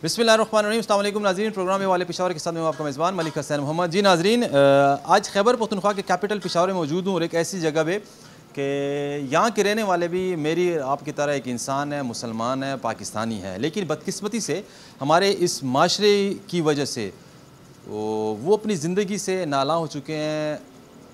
बिस्मिल्लाहिर्रहमानिर्रहीम। अस्सलाम वालेकुम नाज़रीन, प्रोग्राम में वाले पेशावर के साथ में आपका मेज़बान मलिक हसन मोहम्मद। जी नाज़रीन, आज खैबर पख्तूनख्वा के कैपिटल पेशावर में मौजूद हूँ और एक ऐसी जगह पे कि यहाँ के रहने वाले भी मेरी आपकी तरह एक इंसान है, मुसलमान है, पाकिस्तानी है, लेकिन बदकिस्मती से हमारे इस माशरे की वजह से वो अपनी ज़िंदगी से नाला हो चुके हैं।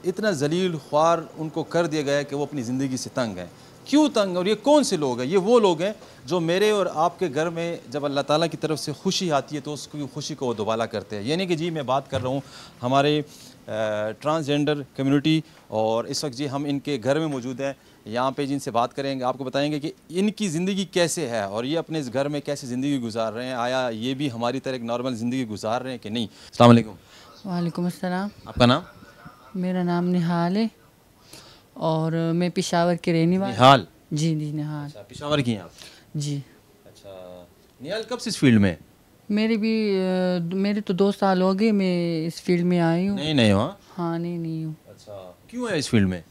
इतना जलील ख्वार उनको कर दिया गया है कि वो अपनी ज़िंदगी से तंग हैं। क्यों तंग? और ये कौन से लोग हैं? ये वो लोग हैं जो मेरे और आपके घर में जब अल्लाह ताला की तरफ से खुशी आती है तो उसकी खुशी को वो दोबाला करते हैं। यानी कि जी मैं बात कर रहा हूँ हमारे ट्रांसजेंडर कम्युनिटी, और इस वक्त जी हम इनके घर में मौजूद हैं। यहाँ पे जिनसे बात करेंगे आपको बताएंगे कि इनकी ज़िंदगी कैसे है और ये अपने इस घर में कैसे ज़िंदगी गुजार रहे हैं। आया ये भी हमारी तरह एक नॉर्मल ज़िंदगी गुजार रहे हैं कि नहीं। अस्सलाम वालेकुम। वालेकुम अस्सलाम। आपका नाम? मेरा नाम निहाल है और मैं पेशावर के रहने वाली। निहाल? जी जी निहाल। अच्छा, पेशावर की हैं आप? जी। अच्छा, निहाल कब से इस फील्ड में? मेरे तो 2 साल हो गए मैं इस फील्ड में आई हूँ। नहीं हो? हाँ नहीं हूँ। अच्छा, क्यों है इस फील्ड में?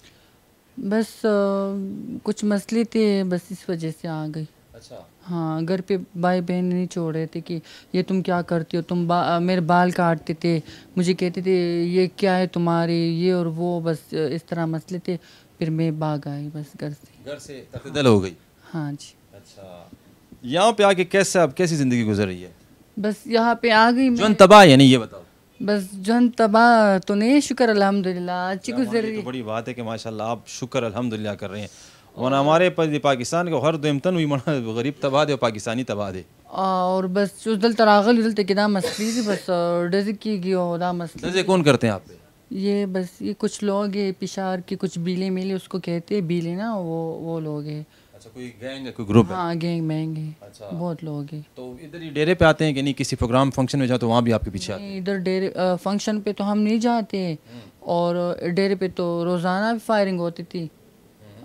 बस कुछ मसले थे, बस इस वजह से आ गई। अच्छा। हाँ, घर पे भाई बहन नहीं छोड़ रहे थे कि ये तुम क्या करती हो, मेरे बाल काटते थे, मुझे कहते थे ये क्या है तुम्हारे, ये और वो, बस इस तरह मसले थे। फिर मैं भाग आई बस घर से तकदल हो गई? हाँ जी। अच्छा, यहाँ पे आके कैसी ज़िंदगी गुजर रही है? बस यहाँ पे आ गई जौन तबाह है, नहीं ये बताओ। बस जन तबाह तो नहीं, शुक्र अल्हम्दुलिल्लाह अच्छी गुजर रही है। तो बड़ी बात है कि माशाल्लाह आप शुक्र अल्हम्दुलिल्लाह कर रहे हैं। और हमारे पाकिस्तान को हर दमतन हुई मना गरीब तबाह दे और पाकिस्तानी तबाह दे। और बस उदल तरागल उदल ते किदा मसली थी, बस डज की गयो दा मसली। डजे कौन करते हैं आप पे? ये बस ये कुछ लोग है पिशार के, कुछ बीले मिले उसको कहते हैं, बीले ना, वो लोग है। अच्छा, कोई गैंग है, कोई ग्रुप है? हाँ, गैंग मैंग है। अच्छा, बहुत लोग है। तो इधर ही डेरे पे आते हैं कि नहीं? किसी प्रोग्राम फंक्शन में जाओ तो वहाँ भी आपके पीछे आते हैं? इधर डेरे फंक्शन पे तो हम नहीं जाते, और डेरे पे तो रोज़ाना भी फायरिंग होती थी।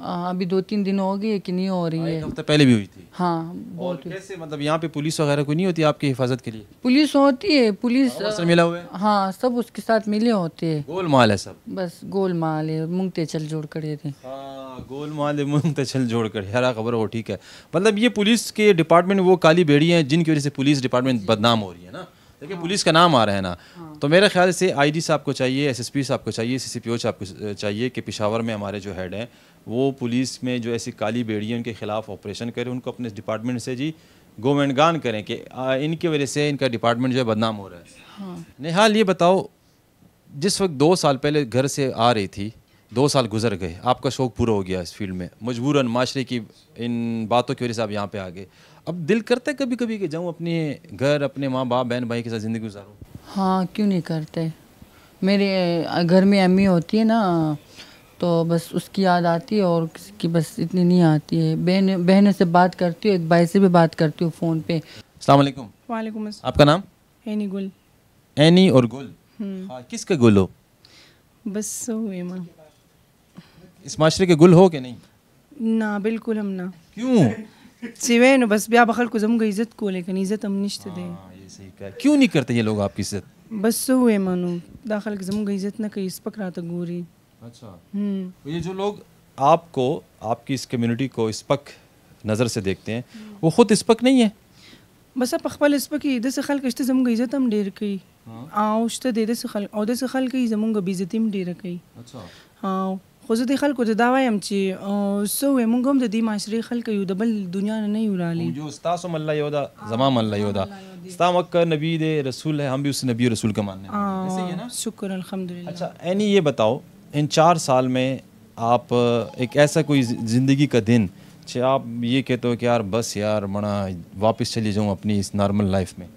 अभी 2-3 दिन हो गए कि नहीं हो रही है। एक हफ्ते पहले भी हुई थी? हाँ, बहुत। कैसे, मतलब यहाँ पे पुलिस वगैरह कोई नहीं होती आपकी हिफाजत के लिए? पुलिस होती है, पुलिस मिला हुआ है? हाँ, सब उसके साथ मिले होते हैं। गोलमाल है सब? बस गोलमाल है, मुंगते चल जोड़ करे थे। हाँ, गोलमाल है, मुंगते चल जोड़ कर, यार खबर हो। ठीक है, मतलब ये पुलिस के डिपार्टमेंट वो काली बेड़ी हैं जिनकी वजह से पुलिस डिपार्टमेंट बदनाम हो रही है ना। देखिए, पुलिस का नाम आ रहा है ना, तो मेरे ख्याल से आईजी साहब को चाहिए, एसएसपी साहब को चाहिए, सीसीपीओ साहब को चाहिए कि पेशावर में हमारे जो हेड हैं वो पुलिस में जो ऐसी काली बेड़ी है उनके खिलाफ ऑपरेशन करें, उनको अपने डिपार्टमेंट से जी गोमेंटगान करें कि इनकी वजह से इनका डिपार्टमेंट जो है बदनाम हो रहा है। हाँ। निहाल, ये बताओ, जिस वक्त 2 साल पहले घर से आ रही थी, 2 साल गुजर गए, आपका शौक़ पूरा हो गया इस फील्ड में, मजबूरन माशरे की इन बातों की वजह से आप यहाँ पे आ गए। अब दिल करता है कभी कभी कि जाऊँ अपने घर, अपने माँ बाप बहन भाई के साथ ज़िंदगी गुजारूँ? हाँ, क्यों नहीं करते। मेरे घर में अम्मी होती है ना, तो बस उसकी याद आती है और किसी की बस इतनी नहीं आती है। बहनों से बात करती हूँ, एक भाई से भी बात करती हूँ फ़ोन पे। अस्सलाम वालेकुम। वालेकुम अस्सलाम। आपका नाम? एनी गुल। एनी और गुल? हाँ, किसके गुल हो? बस हुए माँ, इस माशरे के गुल हो कि नहीं? ना बिल्कुल हम ना। क्यों? सिवे न बस ब्याह बखल को जम इज्जत को, लेकिन इज्जत हम निश्चित दे। ये सही कहा। क्यों नहीं करते ये लोग आपकी इज्जत? बस हुए मानो दाखिल के जम इज्जत ना कहीं इस पकड़ा तो गोरी। अच्छा, तो ये जो लोग आपको, आपकी इस कम्युनिटी को इस्पक नज़र से देखते हैं, वो खुद इस्पक नहीं है? बस अब अखबाल इस पर कि दस खल कश्ते जम इज्जत हम डेर कई आउश्ते दे दस खल और दस खल कई जमुंग बेइज्जती हम डेर कई। अच्छा, हाँ, खुद खल को दावा हम ची सो वे मुंगम द दी माशरे खल कई दबल दुनिया ने नहीं उड़ाली। जो उस्ताद मल्ला योदा जमाम अल्लाह योदा उस्ताद मक्का नबी दे रसूल है, हम भी उस नबी रसूल का मानने वाले हैं। ऐसे ही है ना? शुक्र अल्हम्दुलिल्लाह। अच्छा एनी, ये बताओ, इन 4 साल में आप एक ऐसा कोई ज़िंदगी का दिन आप ये कहते हो कि यार बस यार मना वापस चली जाऊँ अपनी इस नॉर्मल लाइफ में?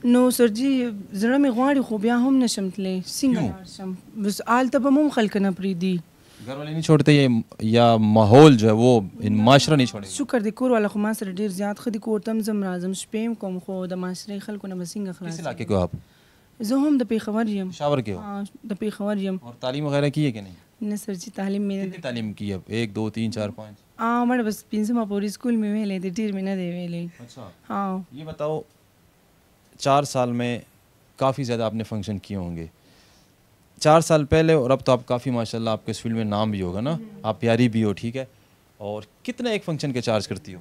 नो सर जी, ज़रा में गवाड़ी खूब यहाँ हम नशमतले सिंगल बस आल तब हम खल करना प्रीदी। घर वाले नहीं छोड़ते ये, या माहौल जो है वो इन माशरा नहीं छोड़ेगा? शुक्र दे कोर वाला खुमा सर डेर ज़्यादा खुद कोर तम जम राजम स्पेम कम खो द माशरे खल को न बसिंग खलास। किस इलाके को आप? जो हम द पेशवर यम। पेशावर के हो? हाँ, द पेशवर यम। और तालीम वगैरह की है कि नहीं? न सर जी, तालीम में कितनी तालीम की है? 1 2 3 4 5? हमारे बस पिंसमा पूरी स्कूल में वेले थे, टीर में न दे वेले। अच्छा, हाँ। ये बताओ, 4 साल में काफ़ी ज़्यादा आपने फंक्शन किए होंगे 4 साल पहले, और अब तो आप काफ़ी माशाल्लाह आपके इस फील्ड में नाम भी होगा ना, आप प्यारी भी हो, ठीक है, और कितने एक फंक्शन के चार्ज करती हो?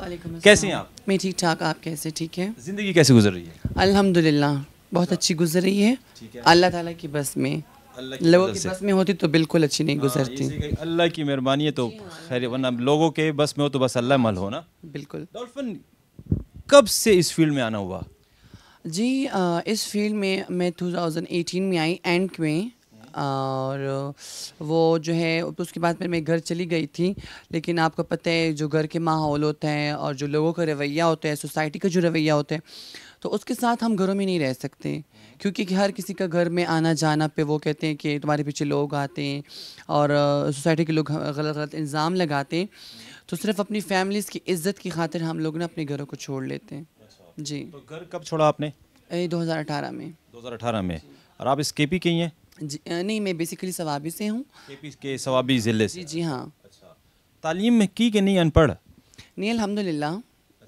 वालेकुम कैसी हैं आप मैं ठीक ठाक आप कैसे ठीक है जिंदगी कैसे गुजर रही है अल्हम्दुलिल्लाह बहुत अच्छी गुजर रही है अल्लाह ताला की बस में लोगों की बस में होती तो बिल्कुल अच्छी नहीं गुजरती अल्लाह की मेहरबानी है तो खैर वरना लोगों के बस में हो तो बस अल्लाह मल हो ना बिल्कुल डॉल्फिन कब से इस फील्ड में आना हुआ जी इस फील्ड में मैं 2018 में आई एंड में और वो जो है उसके बाद फिर मैं घर चली गई थी लेकिन आपको पता है जो घर के माहौल होता है और जो लोगों का रवैया होता है सोसाइटी का जो रवैया होता है तो उसके साथ हम घरों में नहीं रह सकते क्योंकि हर किसी का घर में आना जाना पे वो कहते हैं कि तुम्हारे पीछे लोग आते हैं और सोसाइटी के लोग गलत गलत इल्ज़ाम लगाते हैं तो सिर्फ अपनी फैमिलीज़ की इज़्ज़त की खातिर हम लोग ना अपने घरों को छोड़ लेते हैं जी तो घर कब छोड़ा आपने 2018 में 2018 में और आप इस केपी के ही हैं जी नहीं मैं बेसिकली सवाबी से हूँ केपी के सवाबी ज़िले से जी जी हाँ तालीम में की कि नहीं अनपढ़ नहीं अल्हम्दुलिल्लाह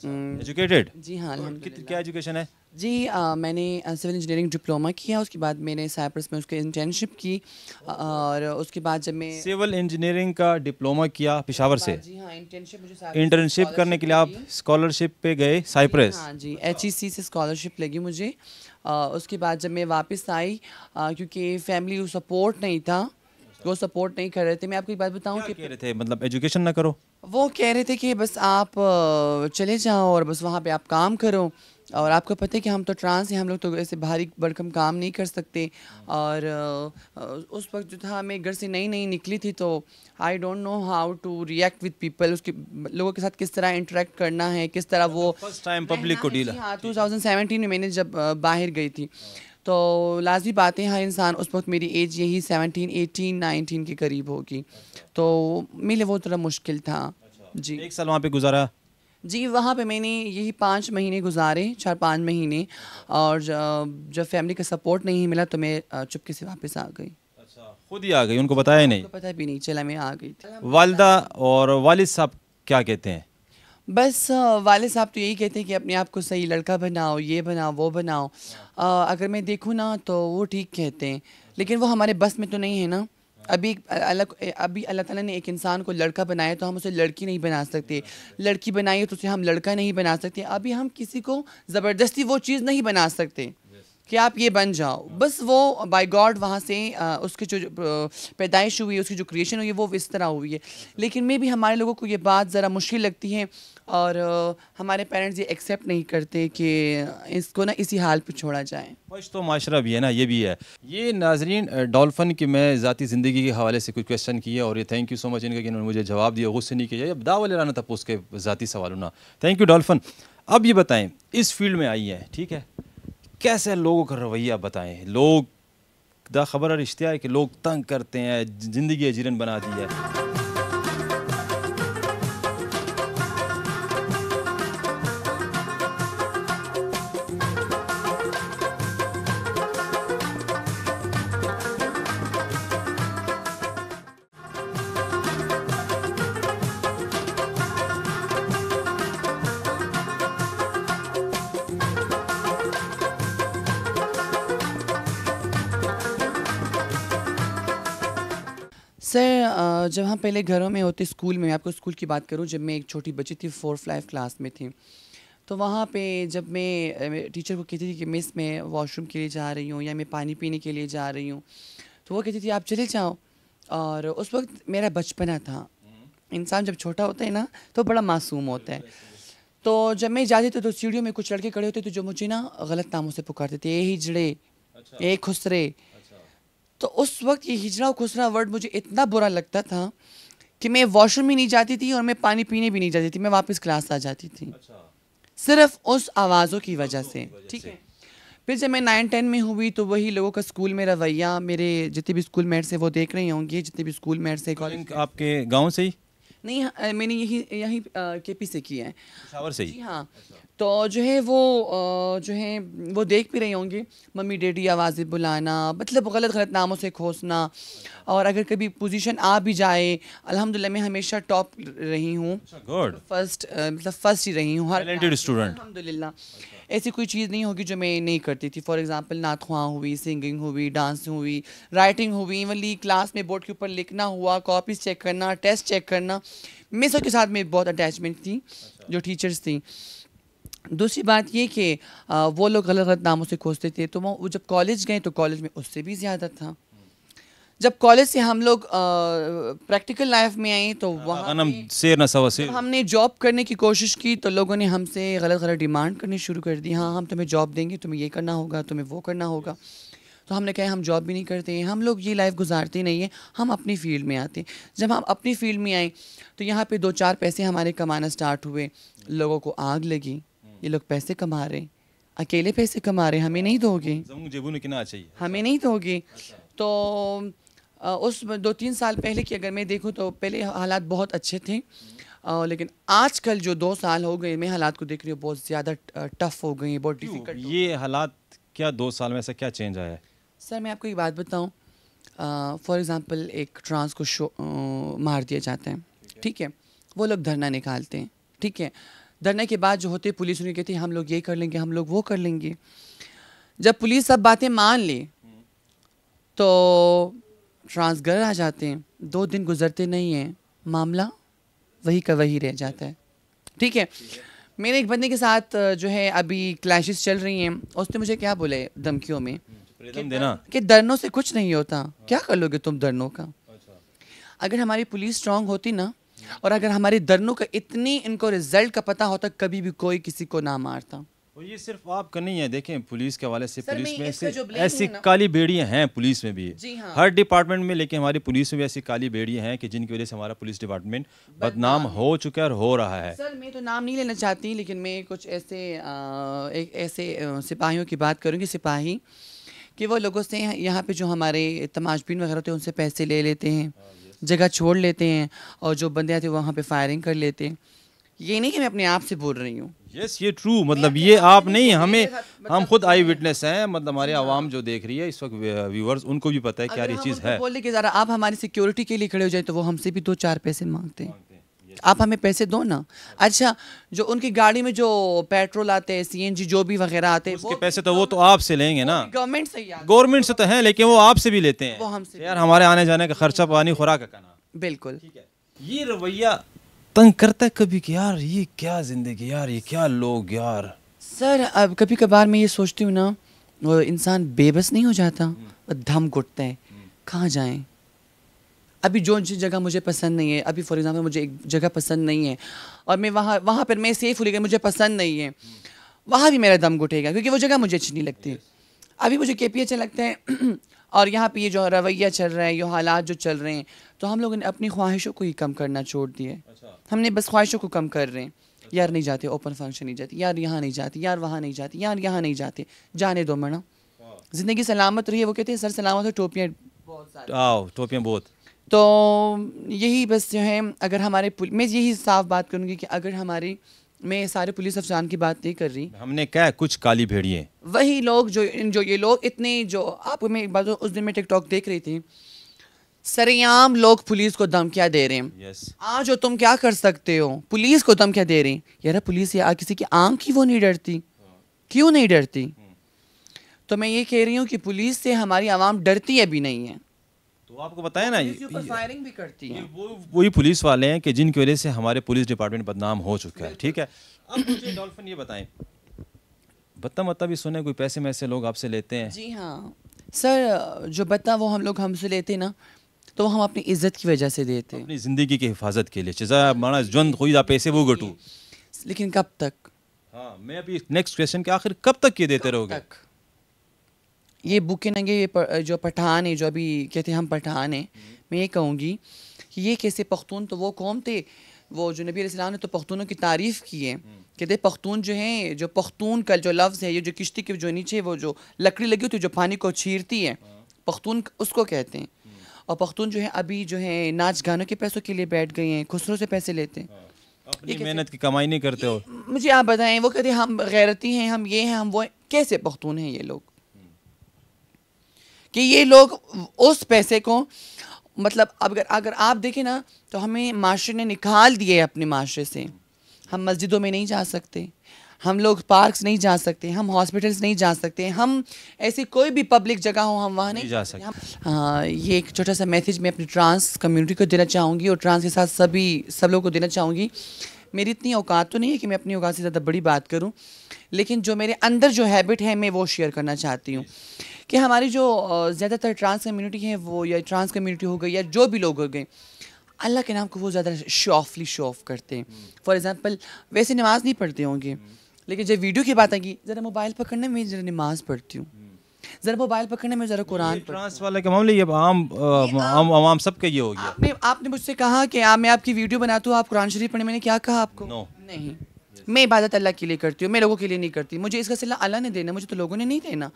एजुकेटेड जी हाँ अल्हम्दुलिल्लाह क्या एजुकेशन है जी मैंने सिविल इंजीनियरिंग डिप्लोमा किया उसके बाद मैंने साइप्रस में उसके इंटर्नशिप की और उसके बाद जब मैं सिविल इंजीनियरिंग का डिप्लोमा किया पेशावर से जी हाँ इंटर्नशिप मुझे इंटर्नशिप करने के लिए आप स्कॉलरशिप पे गए साइप्रस हाँ जी HEC से स्कॉलरशिप लगी मुझे उसके बाद जब मैं वापस आई क्योंकि फैमिली को सपोर्ट नहीं था वो सपोर्ट नहीं कर रहे थे मैं आपको एक बात बताऊं कि कह रहे थे मतलब एजुकेशन ना करो वो कह रहे थे कि बस आप चले जाओ और बस वहाँ पे आप काम करो और आपको पता है कि हम तो ट्रांस हैं हम लोग तो ऐसे भारी भरकम काम नहीं कर सकते और उस वक्त जो था मैं घर से नई नई निकली थी तो I don't know how to react with people उसके लोगों के साथ किस तरह इंटरेक्ट करना है किस तरह वो फर्स्ट टाइम पब्लिक को डील हाँ 2017 में मैंने जब बाहर गई थी तो लाजमी बात है हर इंसान उस वक्त मेरी एज यही 17 18 19 के करीब होगी तो मेरे लिए वो थोड़ा मुश्किल था जी एक साल वहाँ पे गुजारा जी वहाँ पे मैंने यही 5 महीने गुजारे 4-5 महीने और जब फैमिली का सपोर्ट नहीं मिला तो मैं चुपके से वापस आ गई खुद ही आ गई उनको बताया ही नहीं तो पता भी नहीं चला मैं आ गई थी वालदा और वालिद साहब क्या कहते हैं बस वाले साहब तो यही कहते हैं कि अपने आप को सही लड़का बनाओ ये बनाओ वो बनाओ अगर मैं देखूँ ना तो वो ठीक कहते हैं लेकिन वो हमारे बस में तो नहीं है ना अभी अल्लाह ताला ने एक इंसान को लड़का बनाया तो हम उसे लड़की नहीं बना सकते लड़की बनाई तो उसे हम लड़का नहीं बना सकते अभी हम किसी को ज़बरदस्ती वो चीज़ नहीं बना सकते कि आप ये बन जाओ बस वो बाय गॉड वहाँ से उसकी जो पैदाइश हुई है उसकी जो क्रिएशन हुई है वो इस तरह हुई है लेकिन मैं भी हमारे लोगों को ये बात ज़रा मुश्किल लगती है और हमारे पेरेंट्स ये एक्सेप्ट नहीं करते कि इसको ना इसी हाल पे छोड़ा जाए खुश तो माशरा भी है ना ये भी है ये नाजरीन डॉल्फिन की मैं ज़ाती ज़िंदगी के हवाले से कुछ क्वेश्चन किए और ये थैंक यू सो मच इनका कि इन्होंने मुझे जवाब दिया गुस्से नहीं किया अब दावल राना था उसके ज़ाती सवाल ना थैंक यू डॉल्फिन अब ये बताएं इस फील्ड में आई है ठीक है कैसे लोगों का रवैया बताएं लोग दा खबर और रिश्ता है कि लोग तंग करते हैं ज़िंदगी अजीरन बना दी है सर जब हम पहले घरों में होते स्कूल में मैं आपको स्कूल की बात करूं जब मैं एक छोटी बच्ची थी 4-5 क्लास में थी तो वहाँ पे जब मैं टीचर को कहती थी कि मिस मैं वॉशरूम के लिए जा रही हूँ या मैं पानी पीने के लिए जा रही हूँ तो वो कहती थी आप चले जाओ और उस वक्त मेरा बचपना था इंसान जब छोटा होता है ना तो बड़ा मासूम होता है तो जब मैं जाती थी तो सीढ़ियों में कुछ लड़के खड़े होते थे जो मुझे ना गलत नामों से पुकारते थे ए हिजड़े ए खुसरे तो उस वक्त ये हिजरा खुसरा वर्ड मुझे इतना बुरा लगता था कि मैं वॉशरूम में नहीं जाती थी और मैं पानी पीने भी नहीं जाती थी, मैं वापस क्लास आ जाती थी सिर्फ उस आवाज़ों की वजह से। ठीक है, फिर जब मैं 9-10 में हुई तो वही लोगों का स्कूल में रवैया, मेरे जितने भी स्कूल मेट्स हैं वो देख रहे होंगे, जितने भी स्कूल मेट्स हैं कॉलेज। आपके गांव से ही? नहीं, मैंने यही केपी से किया है, पेशावर से ही? जी हाँ। तो जो है वो देख भी रहे होंगे, मम्मी डैडी आवाज़ें बुलाना, मतलब गलत गलत नामों से खोसना, और अगर कभी पोजीशन आ भी जाए, अल्हम्दुलिल्लाह मैं हमेशा टॉप रही हूँ, गुड, फर्स्ट ही रही हूँ हर टैलेंटेड स्टूडेंट। अल्हम्दुलिल्लाह। ऐसी कोई चीज़ नहीं होगी जो मैं नहीं करती थी। फॉर एग्जांपल नात ख्वां हुई, सिंगिंग हुई, डांस हुई, राइटिंग हुई, इवनली क्लास में बोर्ड के ऊपर लिखना हुआ, कॉपीज चेक करना, टेस्ट चेक करना, मिसों के साथ में बहुत अटैचमेंट थी जो टीचर्स थी। दूसरी बात ये कि वो लोग गलत गलत नामों से खोजते थे, तो वो जब कॉलेज गए तो कॉलेज में उससे भी ज़्यादा था। जब कॉलेज से हम लोग प्रैक्टिकल लाइफ में आए तो वहाँ हमने जॉब करने की कोशिश की तो लोगों ने हमसे गलत गलत डिमांड करनी शुरू कर दी। हाँ, हम तुम्हें जॉब देंगे, तुम्हें ये करना होगा, तुम्हें वो करना होगा। तो हमने कहा हम जॉब भी नहीं करते हैं, हम लोग ये लाइफ गुजारते नहीं हैं, हम अपनी फील्ड में आते हैं। जब हम अपनी फील्ड में आए तो यहाँ पे 2-4 पैसे हमारे कमाना स्टार्ट हुए, लोगों को आग लगी, ये लोग पैसे कमा रहे हैं, अकेले पैसे कमा रहे हैं, हमें नहीं दोगे, हमें नहीं दोगे। तो उस 2-3 साल पहले की अगर मैं देखूं तो पहले हालात बहुत अच्छे थे, लेकिन आजकल जो 2 साल हो गए मैं हालात को देख रही हूँ बहुत ज़्यादा टफ हो गई, बहुत डिफिकल्ट। ये हालात क्या 2 साल में ऐसा क्या चेंज आया है? सर मैं आपको एक बात बताऊँ, फॉर एग्ज़ाम्पल एक ट्रांस को मार दिया जाता है, ठीक है, वो लोग धरना निकालते हैं, ठीक है, धरने के बाद जो होते पुलिस उन्हें कहती है हम लोग ये कर लेंगे, हम लोग वो कर लेंगे। जब पुलिस सब बातें मान ले तो ट्रांसगर आ जाते हैं, 2 दिन गुजरते नहीं हैं, मामला वही का वही रह जाता है। ठीक है, मेरे एक बंदे के साथ जो है अभी क्लैशेस चल रही हैं, उसने मुझे क्या बोले धमकियों में कि डरनों से कुछ नहीं होता, क्या कर लोगे तुम डरनों का। अगर हमारी पुलिस स्ट्रांग होती ना, और अगर हमारे डरनों का इतनी इनको रिजल्ट का पता होता, कभी भी कोई किसी को ना मारता। और ये सिर्फ आपका नहीं है, देखें पुलिस के हवाले से, पुलिस में से ऐसी काली बेड़ियां हैं पुलिस में भी, हाँ। हर डिपार्टमेंट में, लेकिन हमारी पुलिस में भी ऐसी काली बेड़ियां हैं कि जिनकी वजह से हमारा पुलिस डिपार्टमेंट बदनाम हो चुका है और हो रहा है। सर मैं तो नाम नहीं लेना चाहती, लेकिन मैं कुछ ऐसे सिपाहियों की बात करूँगी, सिपाही कि वो लोगों से यहाँ पे जो हमारे तमाशबीन वगैरह होते हैं उनसे पैसे ले लेते हैं, जगह छोड़ लेते हैं, और जो बंदे आते हैं वहाँ पे फायरिंग कर लेते हैं। ये नहीं कि मैं अपने आप से बोल रही हूँ, यस ये ट्रू, मतलब ये आप नहीं, हमें हम खुद आई विटनेस हैं, मतलब हमारे आवाम जो देख रही है इस वक्त, व्यूअर्स, उनको भी पता है क्या ये चीज़ है। बोले कि ज़रा आप हमारी सिक्योरिटी के लिए खड़े हो जाए तो वो हमसे भी 2-4 पैसे मांगते हैं, आप हमें पैसे दो ना। अच्छा, जो उनकी गाड़ी में जो पेट्रोल आते हैं, CNG जो भी वगैरह आते हैं, उसके पैसे तो वो तो आपसे लेंगे ना, गवर्नमेंट से ही आते हैं। गवर्नमेंट से तो है, लेकिन वो आपसे भी लेते हैं, वो हमसे यार हमारे आने जाने का खर्चा, पानी, खुराक का ना। बिल्कुल। ये रवैया तंग करता है कभी कि यार ये क्या जिंदगी, यार ये क्या लोग यार। सर अब कभी कभार मैं ये सोचती हूँ ना, वो इंसान बेबस नहीं हो जाता, दम घुटता है, कहाँ जाएं। अभी जो जगह मुझे पसंद नहीं है, अभी फॉर एग्जांपल मुझे एक जगह पसंद नहीं है और मैं वहाँ पर मैं सेफ हूँ, लेकिन मुझे पसंद नहीं है, वहाँ भी मेरा दम घुटेगा क्योंकि वो जगह मुझे अच्छी नहीं लगती। अभी मुझे KP अच्छा लगता है और यहाँ पे ये जो रवैया चल रहा है, ये हालात जो चल रहे हैं, तो हम लोगों ने अपनी ख्वाहिशों को ही कम करना छोड़ दिया। हमने बस ख्वाहिशों को कम कर रहे हैं, यार नहीं जाते ओपन फंक्शन, नहीं जाती यार, यहाँ नहीं जाती यार, वहाँ नहीं जाती यार, यहाँ नहीं जाते, जाने दो मना, ज़िंदगी सलामत रही है। वो कहते हैं सर सलामत हो, टोपियाँ बहुत सारी, टोपियाँ बहुत। तो यही बस जो है, अगर हमारे मैं यही साफ बात करूँगी कि अगर हमारी, मैं सारे पुलिस अफसरान की बात नहीं कर रही, हमने क्या कुछ काली भेड़िए, वही लोग जो ये लोग इतने, जो आपको मैं एक बात, उस दिन मैं टिकटॉक देख रही थी, सरेआम लोग पुलिस को धमकियाँ दे रहे हैं। आज हो तुम क्या कर सकते हो, पुलिस को धमकियाँ दे रहे हैं। यार पुलिस या किसी की आंख ही वो नहीं डरती, क्यों नहीं डरती? तो मैं ये कह रही हूँ कि पुलिस से हमारी आवाम डरती अभी नहीं है। तो आपको बताया ना, फायरिंग भी करती है, वही पुलिस वाले हैं कि जिनकी वजह से हमारे पुलिस डिपार्टमेंट बदनाम हो चुका है। ठीक है, अब मुझे डॉल्फिन ये बताएं, बत्ता भी सुने कोई पैसे में से लोग आपसे लेते हैं? जी हाँ सर, जो बत्ता वो हम लोग हमसे लेते ना, तो हम अपनी इज्जत की वजह से देते हैं, अपनी ज़िंदगी की हिफाजत के लिए। चीज़ा माना जंद खुदा पैसे वो गटू, लेकिन कब तक? हाँ, मैं अभी नेक्स्ट क्वेश्चन के आखिर कब तक ये देते रहोगे? ये भूखे नंगे जो पठान है, जो अभी कहते हैं हम पठान हैं, मैं ये कहूँगी कि ये कैसे पख्तून तो वो कौम थे, वो जो नबी अलैहिस्सलाम ने तो पख्तूनों की तारीफ़ की है, कहते पख्तून जो हैं, जो पख्तून का जो लफ्ज़ है, ये जो किश्ती के जो नीचे वो जो लकड़ी लगी होती है जो पानी को चीरती है, पख्तून उसको कहते हैं। और पख्तून जो है अभी जो है नाच गानों के पैसों के लिए बैठ गए हैं, खुसरों से पैसे लेते हैं, अपनी मेहनत की कमाई नहीं करते हो। मुझे आप बताएं, वो कहते हैं हम गैरती हैं, हम ये हैं, हम वो हैं। कैसे पख्तून हैं ये लोग कि ये लोग उस पैसे को, मतलब अगर आप देखें ना तो हमें माशरे ने निकाल दिए अपने माशरे से। हम मस्जिदों में नहीं जा सकते, हम लोग पार्क्स नहीं जा सकते, हम हॉस्पिटल्स नहीं जा सकते, हम ऐसी कोई भी पब्लिक जगह हो हम वहाँ नहीं जा सकते। हाँ, ये एक छोटा सा मैसेज मैं अपनी ट्रांस कम्युनिटी को देना चाहूँगी और ट्रांस के साथ सब लोगों को देना चाहूँगी। मेरी इतनी औकात तो नहीं है कि मैं अपनी औकात से ज़्यादा बड़ी बात करूँ, लेकिन जो मेरे अंदर जो हैबिट है मैं वो शेयर करना चाहती हूँ कि हमारी जो ज़्यादातर ट्रांस कम्युनिटी है वो, या ट्रांस कम्युनिटी हो गई या जो भी लोग हो गए, अल्लाह के नाम को वो ज़्यादा शो ऑफ करते हैं। फॉर एग्ज़ाम्पल वैसे नमाज़ नहीं पढ़ते होंगे, लेकिन जब वीडियो की बात आएगी, ज़रा मोबाइल पकड़ने में ज़रा नमाज़ पढ़ती हूँ, ज़रा मोबाइल पकड़ने में ज़रा कुरान। ट्रांस वाले के मामले ये आम सब के ये हो गया। आपने मुझसे कहा कि मैं आपकी वीडियो बनाती हूँ, आप कुरान शरीफ पढ़ने, मैंने क्या कहा आपको? नहीं, मैं इबादत अल्लाह के लिए करती हूँ, मैं लोगों के लिए नहीं करती। मुझे इसका सिला अल्लाह ने देना, मुझे तो लोगों ने नहीं देना।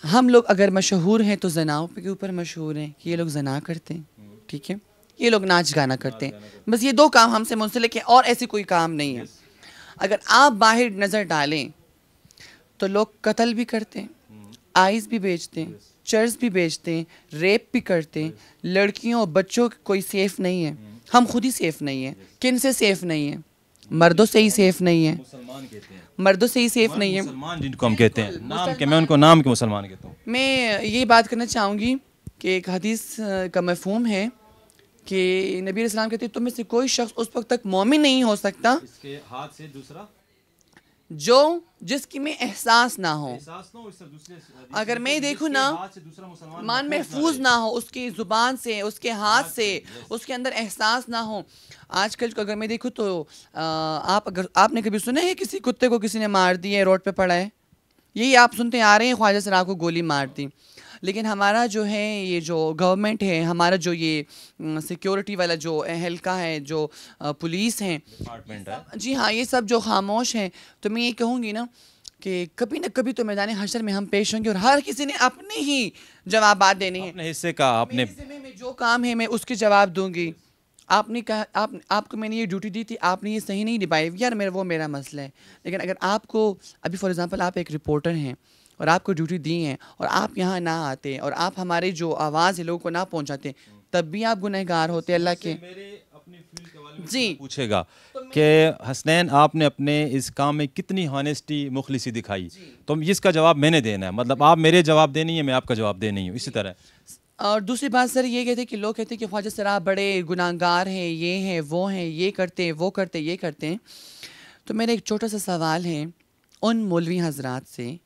हम लोग अगर मशहूर हैं तो जनाओं के ऊपर मशहूर हैं कि ये लोग जना करते हैं, ठीक है, ये लोग नाच गाना करते हैं, बस ये दो काम हमसे मुंसलिक है और ऐसी कोई काम नहीं है। अगर आप बाहर नज़र डालें तो लोग कत्ल भी करते हैं, आइस भी बेचते हैं, चर्च भी बेचते हैं, रेप भी करते हैं, लड़कियों और बच्चों कोई सेफ़ नहीं है। हम खुद ही सेफ़ नहीं है। किन से सेफ़ नहीं है? मर्दों से ही सेफ़ नहीं है, मर्दों से ही सेफ़ नहीं है। मुसलमान जिनको हम कहते हैं, नाम के मैं उनको नाम के मुसलमान कहता हूँ। मैं ये बात करना चाहूँगी कि एक हदीस का मफ़हूम है कि नबी अलैहिस्सलाम कहते हैं तुम में से कोई शख्स उस वक्त तक मोमिन नहीं हो सकता इसके हाथ से दूसरा जो जिसकी में एहसास ना हो। अगर मैं देखूँ ना, मान महफूज ना हो, उसकी ज़ुबान से, उसके हाथ से, उसके अंदर एहसास ना हो। आजकल अगर मैं देखूँ तो आपने कभी सुना है किसी कुत्ते को किसी ने मार दिया है, रोड पे पड़ा है? यही आप सुनते आ रहे हैं, ख्वाजा सरा को गोली मार दी। लेकिन हमारा जो है ये जो गवर्नमेंट है, हमारा जो ये सिक्योरिटी वाला जो एहलका है, जो पुलिस हैं, डिपार्टमेंट है, जी हाँ, ये सब जो खामोश हैं, तो मैं ये कहूँगी ना कि कभी ना कभी तो मैदान हशर में हम पेश होंगे और हर किसी ने अपने ही जवाबात देने हैं। अपने हिस्से का, अपने में जो काम है मैं उसके जवाब दूंगी। आपने कहा आपको मैंने ये ड्यूटी दी थी, आपने ये सही नहीं निभाई, यार मेरा मसला है। लेकिन अगर आपको अभी फॉर एग्जांपल आप एक रिपोर्टर हैं और आपको ड्यूटी दी है और आप यहाँ ना आते और आप हमारे जो आवाज़ है लोगों को ना पहुँचाते, तब भी आप गुनहगार होते अल्लाह के। जी पूछेगा कि हसनैन आपने अपने इस काम में कितनी हॉनेस्टी, मुखलिसी दिखाई, तो इसका जवाब मैंने देना है। मतलब आप मेरे जवाब दे नहीं है, मैं आपका जवाब दे नहीं हूँ। इसी तरह और दूसरी बात सर ये कहते हैं कि लोग कहते हैं कि ख्वाजा सर आप बड़े गुनाहगार हैं, ये हैं, वो हैं, ये करते हैं, वो करते हैं, ये करते हैं। तो मेरा एक छोटा सा सवाल है उन मौलवी हजरात से,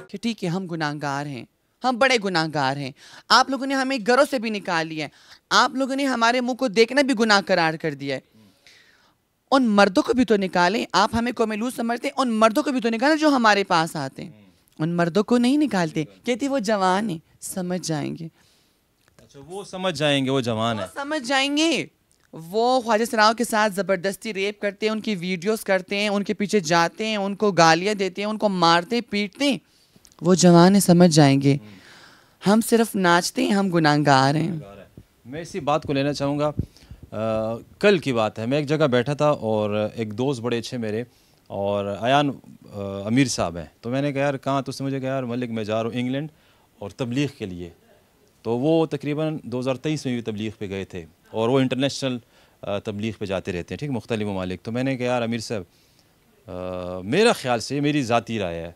कि ठीक है हम गुनाहगार हैं, हम बड़े गुनाहगार हैं, आप लोगों ने हमें घरों से भी निकाल लिया है, आप लोगों ने हमारे मुंह को देखना भी गुनाह करार कर दिया है। उन मर्दों को भी तो निकालें। आप हमें कोमेलूज समझते हैं, उन मर्दों को भी तो निकालें जो हमारे पास आते हैं। उन मर्दों को नहीं निकालते, कहते वो जवान है, समझ जाएंगे। अच्छा, वो समझ जाएंगे, वो जवान है, समझ जाएंगे। वो ख्वाजा सराओं के साथ ज़बरदस्ती रेप करते हैं, उनकी वीडियोस करते हैं, उनके पीछे जाते हैं, उनको गालियाँ देते हैं, उनको मारते पीटते हैं, वो जवान है, समझ जाएंगे। हम सिर्फ नाचते हैं, हम गुनाहगार हैं। मैं इसी बात को लेना चाहूँगा। कल की बात है, मैं एक जगह बैठा था और एक दोस्त बड़े अच्छे मेरे और अयान अमीर साहब हैं, तो मैंने कहा यार कहाँ, तो उसने मुझे कहा यार मलिक मैं जा रहा हूँ इंग्लैंड और तबलीग के लिए। तो वो तकरीबन 2023 में भी तबलीग पे गए थे और वो इंटरनेशनल तबलीग पे जाते रहते हैं, ठीक, मुख्तलिफ ममालिक। तो मैंने कहा यार अमीर साहब मेरा ख़्याल से, मेरी ज़ाती राय है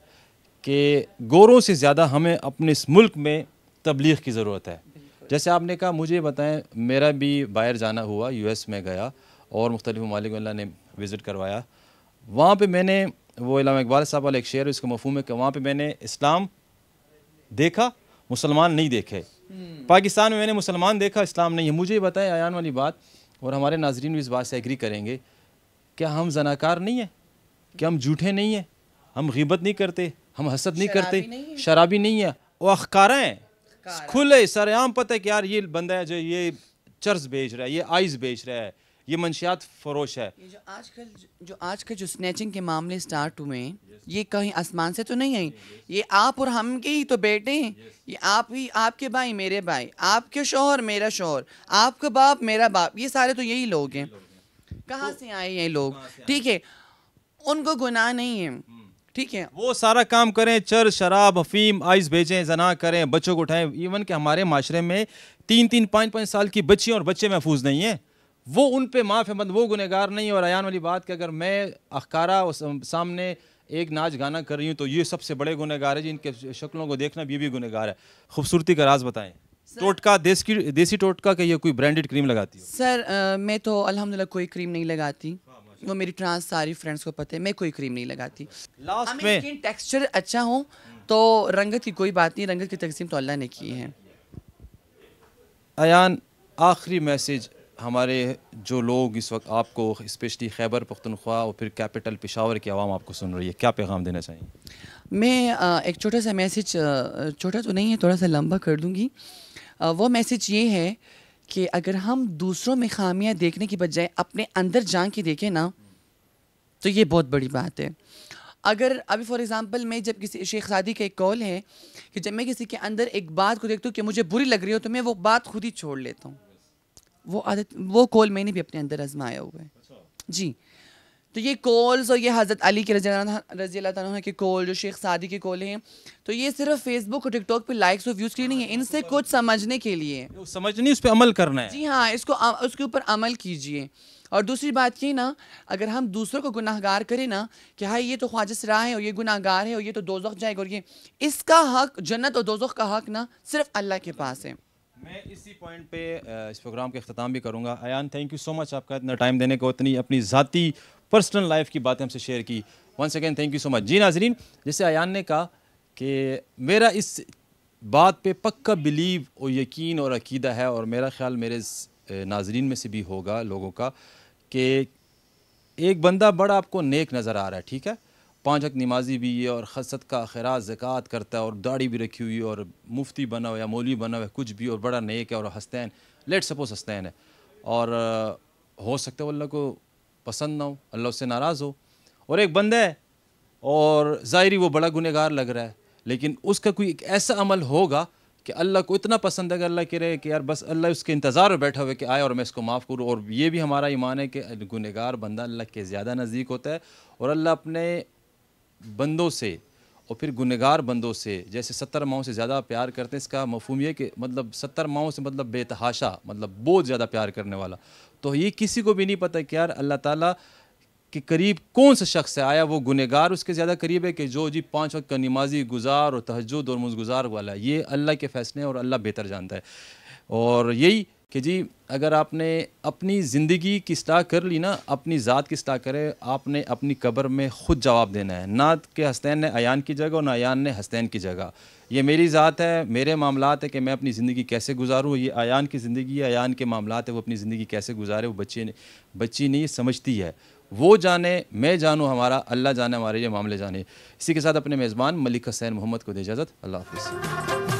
कि गोरों से ज़्यादा हमें अपने इस मुल्क में तबलीग की ज़रूरत है। जैसे आपने कहा, मुझे बताएं, मेरा भी बाहर जाना हुआ, US में गया और मुख्तलिफ़ ममालिक में अल्लाह ने विज़िट करवाया। वहाँ पे मैंने वो इल्लामा इकबाल साहब वाला एक शेर, इसका मफ़हूम है कि वहाँ पे मैंने इस्लाम देखा, मुसलमान नहीं देखे। पाकिस्तान में मैंने मुसलमान देखा, इस्लाम नहीं है। मुझे बताएं आयान वाली बात, और हमारे नाजरीन भी इस बात से एग्री करेंगे, क्या हम जनाकार नहीं हैं? क्या हम झूठे नहीं हैं? हम ग़ीबत नहीं करते, हम हसद नहीं करते, शराबी नहीं है, वो अखकारा हैं, खुले सरेआम पता है कि यार ये बंदा है जो ये चर्स बेच रहा है, ये आइस बेच रहा है, ये मंशियात फरोश है। ये जो आजकल जो स्नैचिंग के मामले स्टार्ट हुए हैं, ये कहीं आसमान से तो नहीं आई, ये आप और हम के ही तो बेटे हैं। ये आप ही, आपके भाई मेरे भाई, आपके शौहर मेरा शौहर, आपका बाप मेरा बाप, ये सारे तो यही लोग हैं। कहाँ से आए ये लोग? ठीक है, उनको गुनाह नहीं है, ठीक है, वो सारा काम करें, चर्स, शराब, अफीम, आइस बेचें, जना करें, बच्चों को उठाएं। इवन कि हमारे माशरे में 3-3, 5-5 साल की बच्चियाँ और बच्चे महफूज नहीं हैं, वो उन पे माफ़ है, मतलब वो गुनहगार नहीं है। और आयान वाली बात कि अगर मैं अखकारा सामने एक नाच गाना कर रही हूँ तो ये सबसे बड़े गुनहगार है, जिनके शक्लों को देखना भी गुनहगार है। खूबसूरती का राज बताएं। टोटका, देसी टोटका का ये कोई ब्रांडेड क्रीम लगाती हो? सर मैं तो अल्हम्दुलिल्लाह कोई क्रीम नहीं लगाती, वो मेरी ट्रांस सारी फ्रेंड्स को पता है, मैं कोई क्रीम नहीं लगाती। लास्ट में स्किन टेक्सचर अच्छा हो तो रंगत की कोई बात नहीं, रंगत की तकसीम तो अल्लाह ने की है। आयान, आखिरी मैसेज हमारे जो लोग इस वक्त आपको, स्पेशली खैबर पख्तूनख्वा और फिर कैपिटल पेशावर की आवाम आपको सुन रही है, क्या पैगाम देना चाहिए? मैं एक छोटा सा मैसेज, छोटा तो नहीं है, थोड़ा सा लंबा कर दूंगी। वो मैसेज ये है कि अगर हम दूसरों में खामियां देखने की बजाय अपने अंदर जान के देखें ना, तो ये बहुत बड़ी बात है। अगर अभी फॉर एग्जांपल मैं जब किसी शेख सादी का एक कॉल है कि जब मैं किसी के अंदर एक बात को देखती हूँ कि मुझे बुरी लग रही हो, तो मैं वो बात खुद ही छोड़ लेता हूँ। वो आदत, वो कॉल मैंने भी अपने अंदर आजमाया हुआ है जी। तो ये कॉल्स और ये हज़रत अली के रज़ी अल्लाह तआला के कॉल, जो शेख सादी के कॉल हैं, तो ये सिर्फ फेसबुक और टिकटॉक पे लाइक्स और व्यूज़ के लिए नहीं है, इनसे कुछ समझने के लिए, समझनी, उस पर अमल करना है। जी हाँ, इसको उसके ऊपर अमल कीजिए। और दूसरी बात ये ना, अगर हम दूसरों को गुनाहगार करें ना कि हाँ ये तो ख्वाजा सरा है और ये गुनाहगार है और ये तो दोज़ख जाएगा, और ये, इसका हक, जन्नत और दोज़ख का हक ना सिर्फ अल्लाह के पास है। मैं इसी पॉइंट पे इस प्रोग्राम का अख्ताम भी करूँगा। Ayaan, thank you so much आपका इतना टाइम देने को, इतनी अपनी ज़ाती पर्सनल लाइफ की बातें हमसे शेयर की। Once again thank you so much. जी नाजरीन, जैसे आयान ने कहा कि मेरा इस बात पे पक्का बिलीव और यकीन और अकीदा है, और मेरा ख्याल मेरे नाजरीन में से भी होगा लोगों का, कि एक बंदा बड़ा आपको नेक नज़र आ रहा है, ठीक है, 5 वक्त नमाजी भी है और खसत का खैरात ज़कात करता है और दाढ़ी भी रखी हुई है और मुफ्ती बना हुआ या मौलवी बना हुआ है, कुछ भी, और बड़ा नेक है और हस्तैन, लेट सपोज हस्तैन है, और हो सकता है वो अल्लाह को पसंद ना हो, अल्लाह उससे नाराज़ हो। और एक बंदा है और ज़ाहिरी वो बड़ा गुनहगार लग रहा है, लेकिन उसका कोई एक ऐसा अमल होगा कि अल्लाह को इतना पसंद है कि अल्लाह कह रहे कि यार बस अल्लाह उसके इंतज़ार में बैठा हुआ कि आए और मैं इसको माफ़ करूँ। और ये भी हमारा ईमान है कि गुनहगार बंदा अल्लाह के ज़्यादा नज़दीक होता है, और अल्लाह अपने बंदों से और फिर गुनहगार बंदों से जैसे 70 माओं से ज़्यादा प्यार करते हैं। इसका मफहूम ये कि मतलब 70 माओं से मतलब बेतहाशा, मतलब बहुत ज़्यादा प्यार करने वाला। तो ये किसी को भी नहीं पता कि यार अल्लाह ताला के करीब कौन सा शख्स है, आया वो गुनहगार उसके ज़्यादा करीब है कि जो जी 5 वक्त का नमाजी गुजार और तहज्जुद और मुज़गुज़ार वाला है। ये अल्लाह के फ़ैसले और अल्लाह बेहतर जानता है। और यही कि जी अगर आपने अपनी ज़िंदगी की इस्लाह कर ली ना, अपनी ज़ात की इस्लाह करे, आपने अपनी कब्र में ख़ुद जवाब देना है, ना कि हस्तैन ने अयान की जगह और ना अयान ने हस्तैन की जगह। ये मेरी ज़ात है, मेरे मामलात है कि मैं अपनी ज़िंदगी कैसे गुजारूँ। ये अयान की ज़िंदगी है, अयान के मामलात है, वो अपनी ज़िंदगी कैसे गुजारे, वो बच्ची नहीं समझती है, वो जाने मैं जानूँ, हमारा अल्लाह जाने, हमारे ये मामले जाने। इसी के साथ अपने मेज़बान मलिक हुसैन मोहम्मद को दे इजाज़त। अल्लाह हाफ़िज़।